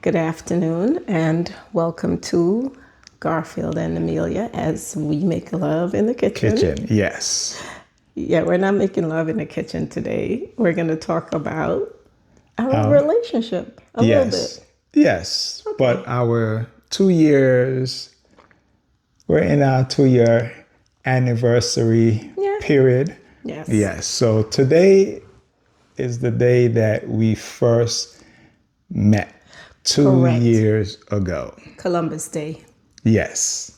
Good afternoon and welcome to Garfield and Amelia as we make love in the kitchen. Yes. Yeah, we're not making love in the kitchen today. We're going to talk about our Um, relationship a little yes. bit. Yes. Okay. But our 2 years, we're in our 2 year anniversary Yeah. period. Yes. Yes. So today is the day that we first met 2 Correct. years ago. Columbus Day. Yes.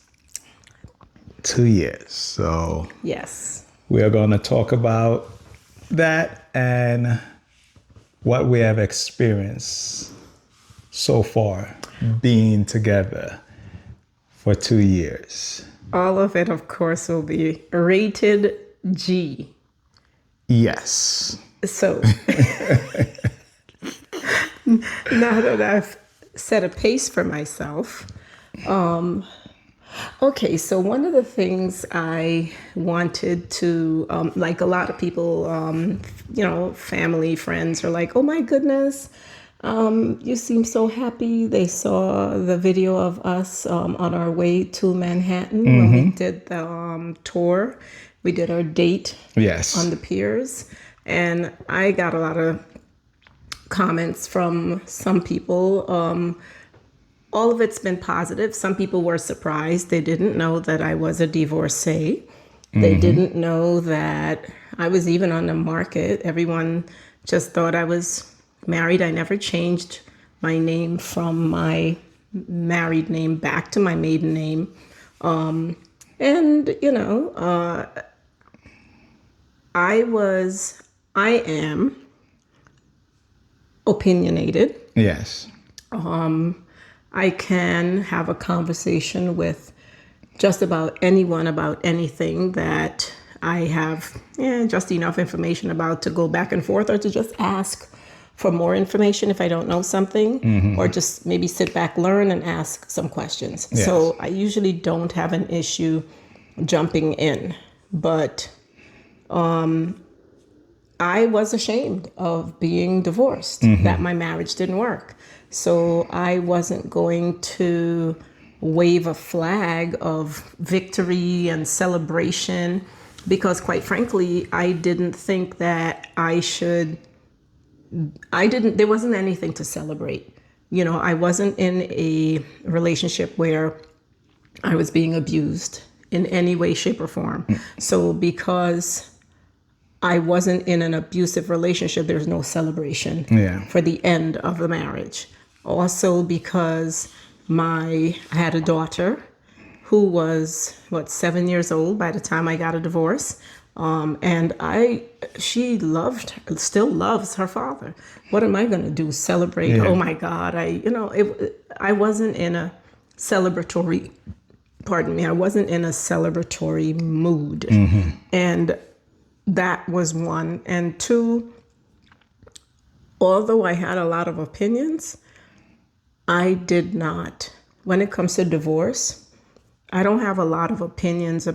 2 years. So Yes. we're going to talk about that and what we have experienced so far being together for 2 years. All of it, of course, will be rated G. Yes. So now that I've set a pace for myself, okay, so one of the things I wanted to, like a lot of people, family, friends are like, oh my goodness, you seem so happy. They saw the video of us on our way to Manhattan when we did the tour. We did our date Yes. on the piers. And I got a lot of comments from some people. All of it's been positive. Some people were surprised. They didn't know that I was a divorcee. They didn't know that I was even on the market. Everyone just thought I was married. I never changed my name from my married name back to my maiden name. I am opinionated. Yes. I can have a conversation with just about anyone about anything that I have just enough information about to go back and forth or to just ask for more information if I don't know something or just maybe sit back, learn and ask some questions. Yes. So I usually don't have an issue jumping in, but I was ashamed of being divorced, that my marriage didn't work. So I wasn't going to wave a flag of victory and celebration because quite frankly, I didn't think that there wasn't anything to celebrate. You know, I wasn't in a relationship where I was being abused in any way, shape or form. So because I wasn't in an abusive relationship, there's no celebration for the end of the marriage. Also because I had a daughter who was 7 years old by the time I got a divorce. And she still loves her father. What am I going to do? Celebrate? Yeah. Oh my God. I wasn't in a celebratory, I wasn't in a celebratory mood. And that was one. And two, although I had a lot of opinions, I did not. When it comes to divorce, I don't have a lot of opinions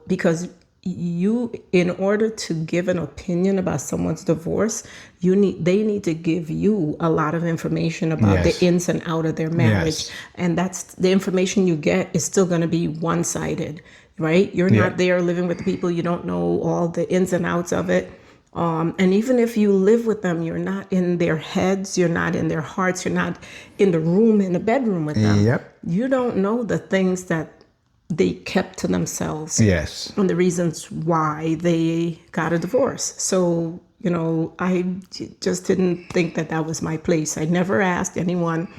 because in order to give an opinion about someone's divorce, they need to give you a lot of information about the ins and out of their marriage. And that's the information you get is still going to be one-sided, right? You're not there living with the people. You don't know all the ins and outs of it. And even if you live with them, you're not in their heads, you're not in their hearts, you're not in the bedroom with them. Yep. You don't know the things that they kept to themselves. Yes. And the reasons why they got a divorce. So, I just didn't think that was my place. I never asked anyone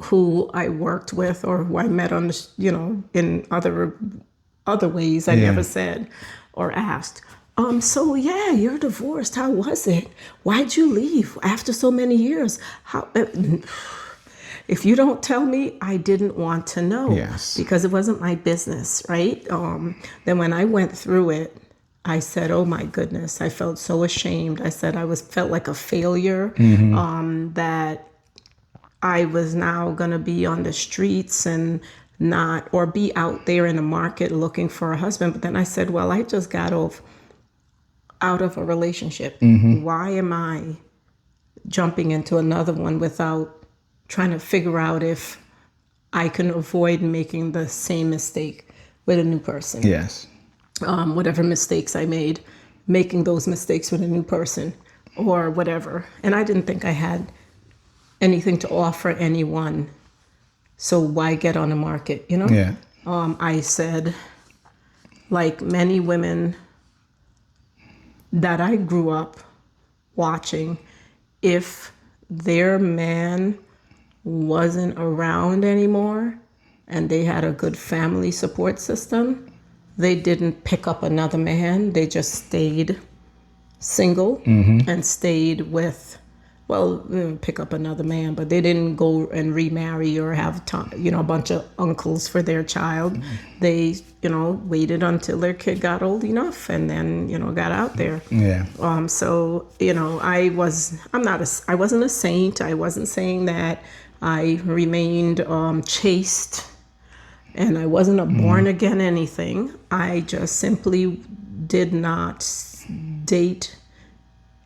who I worked with or who I met on in other ways. I never said or asked. So yeah, you're divorced. How was it? Why'd you leave after so many years? If you don't tell me, I didn't want to know. Yes. Because it wasn't my business, right? Then when I went through it, I said, oh my goodness, I felt so ashamed. I said felt like a failure, that I was now going to be on the streets and or be out there in the market looking for a husband. But then I said, well, I just got out of a relationship. Why am I jumping into another one without trying to figure out if I can avoid making the same mistake with a new person. Yes. Whatever mistakes I made, making those mistakes with a new person or whatever. And I didn't think I had anything to offer anyone. So why get on the market, you know? Yeah. I said, like many women that I grew up watching, if their man wasn't around anymore and they had a good family support system, they didn't pick up another man. They just stayed single and stayed with, well, pick up another man, but they didn't go and remarry or have a bunch of uncles for their child. They, waited until their kid got old enough and then, got out there. Yeah. So, I wasn't a saint. I wasn't saying that I remained chaste and I wasn't a born again anything. I just simply did not date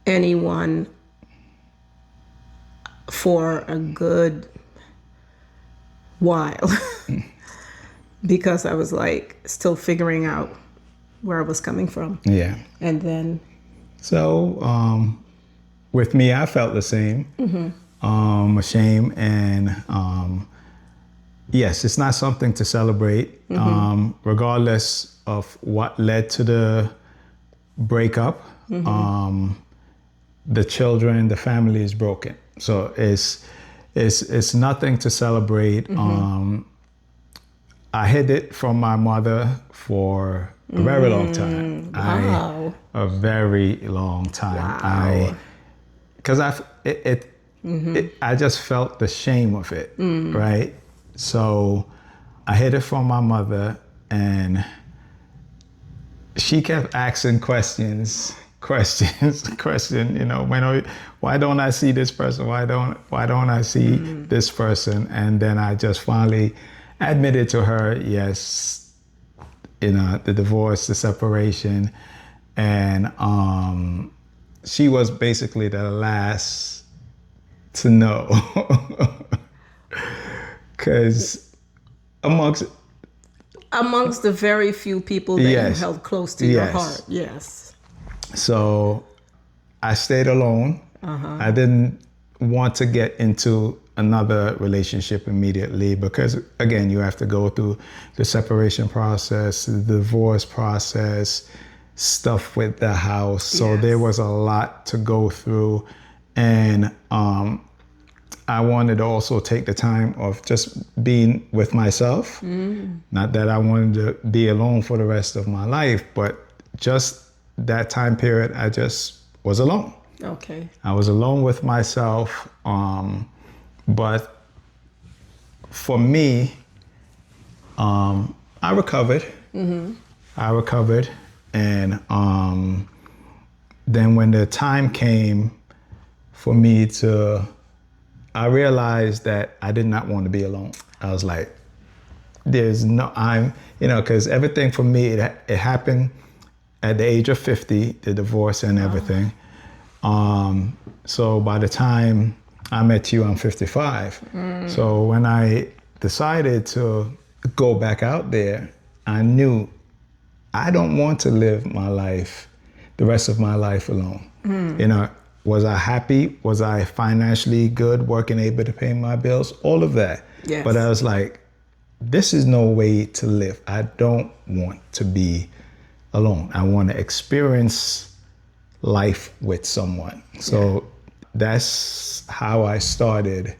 anyone for a good while because I was like still figuring out where I was coming from. Yeah. And then So with me, I felt the same. Ashamed, and yes, it's not something to celebrate, regardless of what led to the breakup. The children, the family is broken, so it's nothing to celebrate. I hid it from my mother for a very long time. Wow. A very long time. Wow. I just felt the shame of it, right? So I hid it from my mother, and she kept asking questions. Why don't I see this person? Why don't I see this person? And then I just finally admitted to her, yes, the divorce, the separation, and she was basically the last to know, because amongst the very few people that you held close to your heart. Yes. So I stayed alone. I didn't want to get into another relationship immediately because, again, you have to go through the separation process, the divorce process, stuff with the house. So there was a lot to go through. And I wanted to also take the time of just being with myself. Not that I wanted to be alone for the rest of my life, but just that time period, I just was alone. Okay. I was alone with myself. But for me, I recovered. I recovered. And then when the time came for me I realized that I did not want to be alone. I was like, because everything for me, it happened at the age of 50, the divorce and everything. So by the time I met you, I'm 55. So when I decided to go back out there, I knew I don't want to live my life, the rest of my life alone. Was I happy? Was I financially good, working, able to pay my bills? All of that. Yes. But I was like, this is no way to live. I don't want to be alone. I want to experience life with someone. So that's how I started,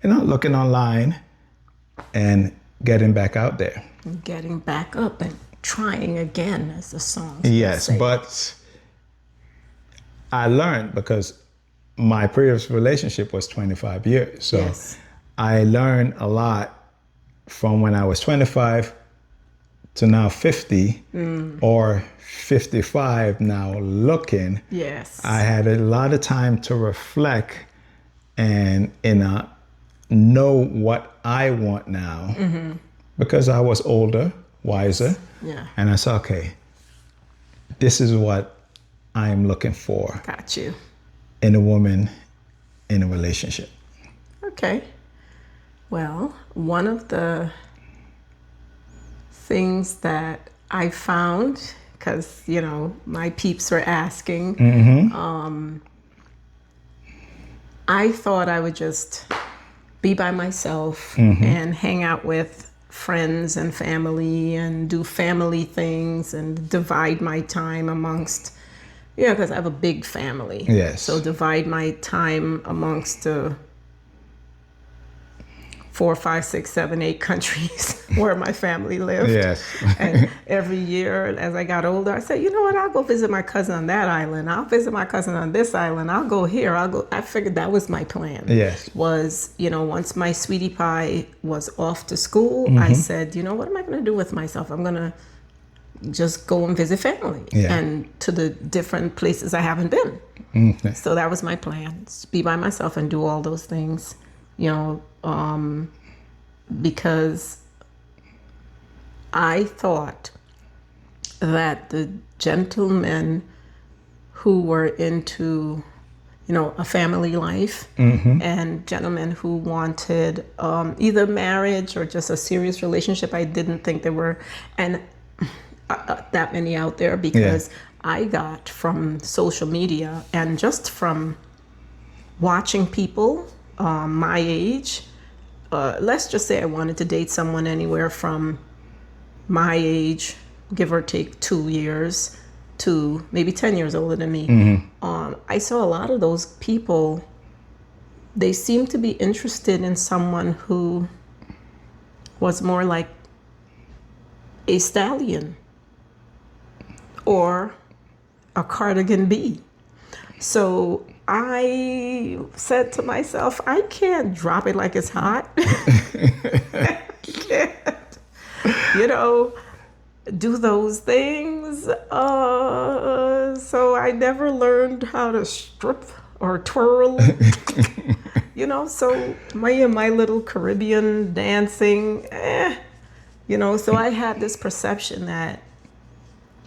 looking online and getting back out there. Getting back up and trying again, as the song Yes, say. but I learned because my previous relationship was 25 years. So I learned a lot from when I was 25 to now 50 or 55 now looking. Yes. I had a lot of time to reflect and know what I want now because I was older, wiser. Yeah. And I said, okay, this is what I'm looking for. Got you. In a woman, in a relationship. Okay. Well, one of the things that I found, because, my peeps were asking, I thought I would just be by myself and hang out with friends and family and do family things and divide my time amongst, because I have a big family. Yes. So divide my time amongst 4, 5, 6, 7, 8 countries where my family lived. Yes. And every year as I got older, I said, you know what, I'll go visit my cousin on that island. I'll visit my cousin on this island. I'll go here. I figured that was my plan. Yes. Was, once my sweetie pie was off to school, I said, what am I going to do with myself? I'm going to just go and visit family and to the different places I haven't been. Okay. So that was my plan, to be by myself and do all those things, because I thought that the gentlemen who were into, a family life and gentlemen who wanted either marriage or just a serious relationship, I didn't think there were that many out there, because I got from social media and just from watching people my age. Let's just say I wanted to date someone anywhere from my age, give or take 2 years, to maybe 10 years older than me. I saw a lot of those people, they seemed to be interested in someone who was more like a stallion or a cardigan bee. So I said to myself, I can't drop it like it's hot. I can't, do those things. So I never learned how to strip or twirl. So my little Caribbean dancing, so I had this perception that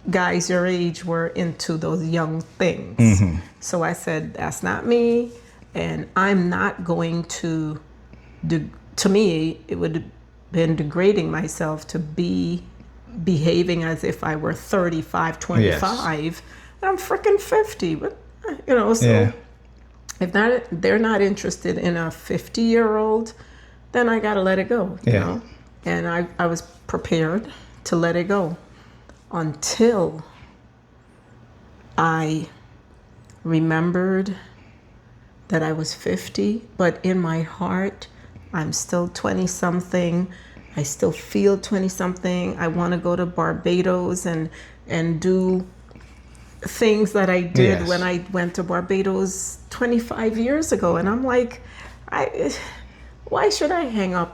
guys your age were into those young things. So I said, that's not me, and I'm not going to to me, it would have been degrading myself to be behaving as if I were 35, 25. Yes. I'm freaking 50. But, so if they're not interested in a 50-year-old, then I got to let it go, you know? And I was prepared to let it go until I remembered that I was 50, but in my heart, I'm still 20-something. I still feel 20-something. I want to go to Barbados and do things that I did when I went to Barbados 25 years ago. And I'm like, why should I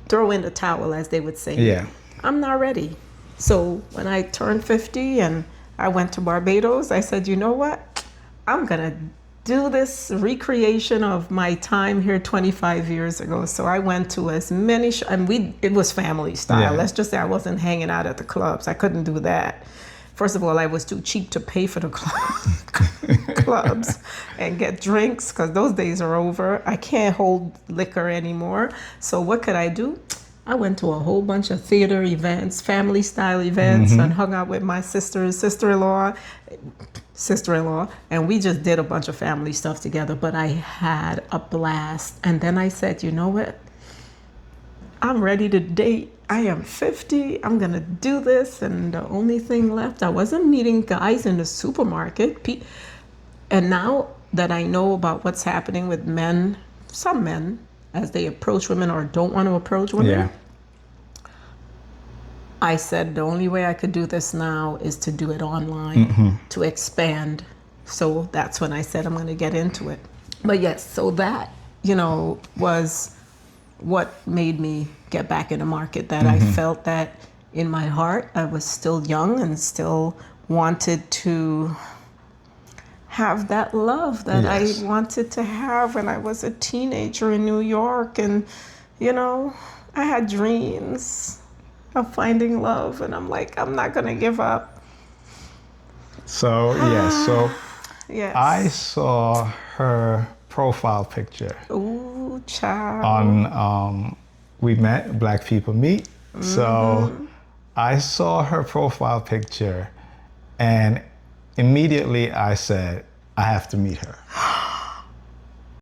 throw in the towel, as they would say? Yeah. I'm not ready. So when I turned 50 and I went to Barbados, I said, you know what? I'm going to do this recreation of my time here 25 years ago. So I went to as many, it was family style. Yeah. Let's just say I wasn't hanging out at the clubs. I couldn't do that. First of all, I was too cheap to pay for the clubs and get drinks, because those days are over. I can't hold liquor anymore. So what could I do? I went to a whole bunch of theater events, family style events, and hung out with my sister-in-law, and we just did a bunch of family stuff together. But I had a blast. And then I said, you know what? I'm ready to date. I am 50. I'm going to do this. And the only thing left, I wasn't meeting guys in the supermarket. And now that I know about what's happening with men, some men, as they approach women or don't want to approach women, I said the only way I could do this now is to do it online, to expand. So that's when I said I'm going to get into it. But yes, so that, was what made me get back in the market, that I felt that in my heart I was still young and still wanted to have that love that I wanted to have when I was a teenager in New York. And, I had dreams of finding love, and I'm like, I'm not going to give up. So, yes. So Yes. I saw her profile picture Ooh, child. on We Met, Black People Meet. So I saw her profile picture and immediately I said, I have to meet her.